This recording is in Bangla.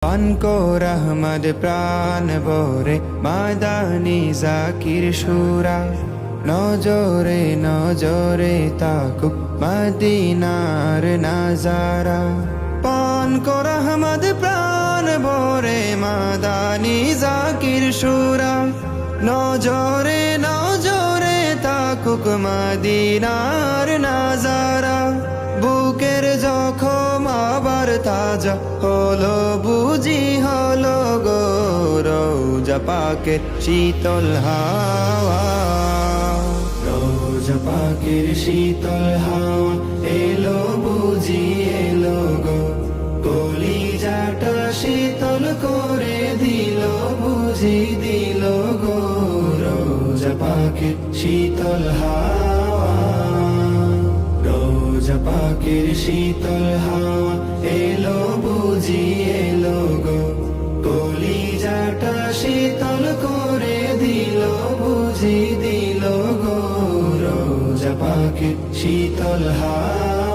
আনকোর আহমদ প্রাণ ভরে মাদানী জাকির সুরা নজরে নজরে তাকুক মদিনার নাজারা পান কর আহমদ প্রাণ ভরে মাদানী জাকির সুরা নজরে নজরে তাকুক মদিনার নাজারা বুকের জখম আবার তাজা হলো বুঝি হলো গো রোজা পাকের শীতল হাওয়া রোজা পাকের শীতল হাওয়া এলো বুঝি এলো গো কলিজাটা শীতল করে দিল বুঝি দিল গো রোজা পাকের শীতল হাওয়া রোজা পাকের শীতল হাওয়া এলো বুঝি এলো গো কলিজাটা শীতল করে দিল বুঝি দিল গো রোজা পাকের শীতল হাওয়া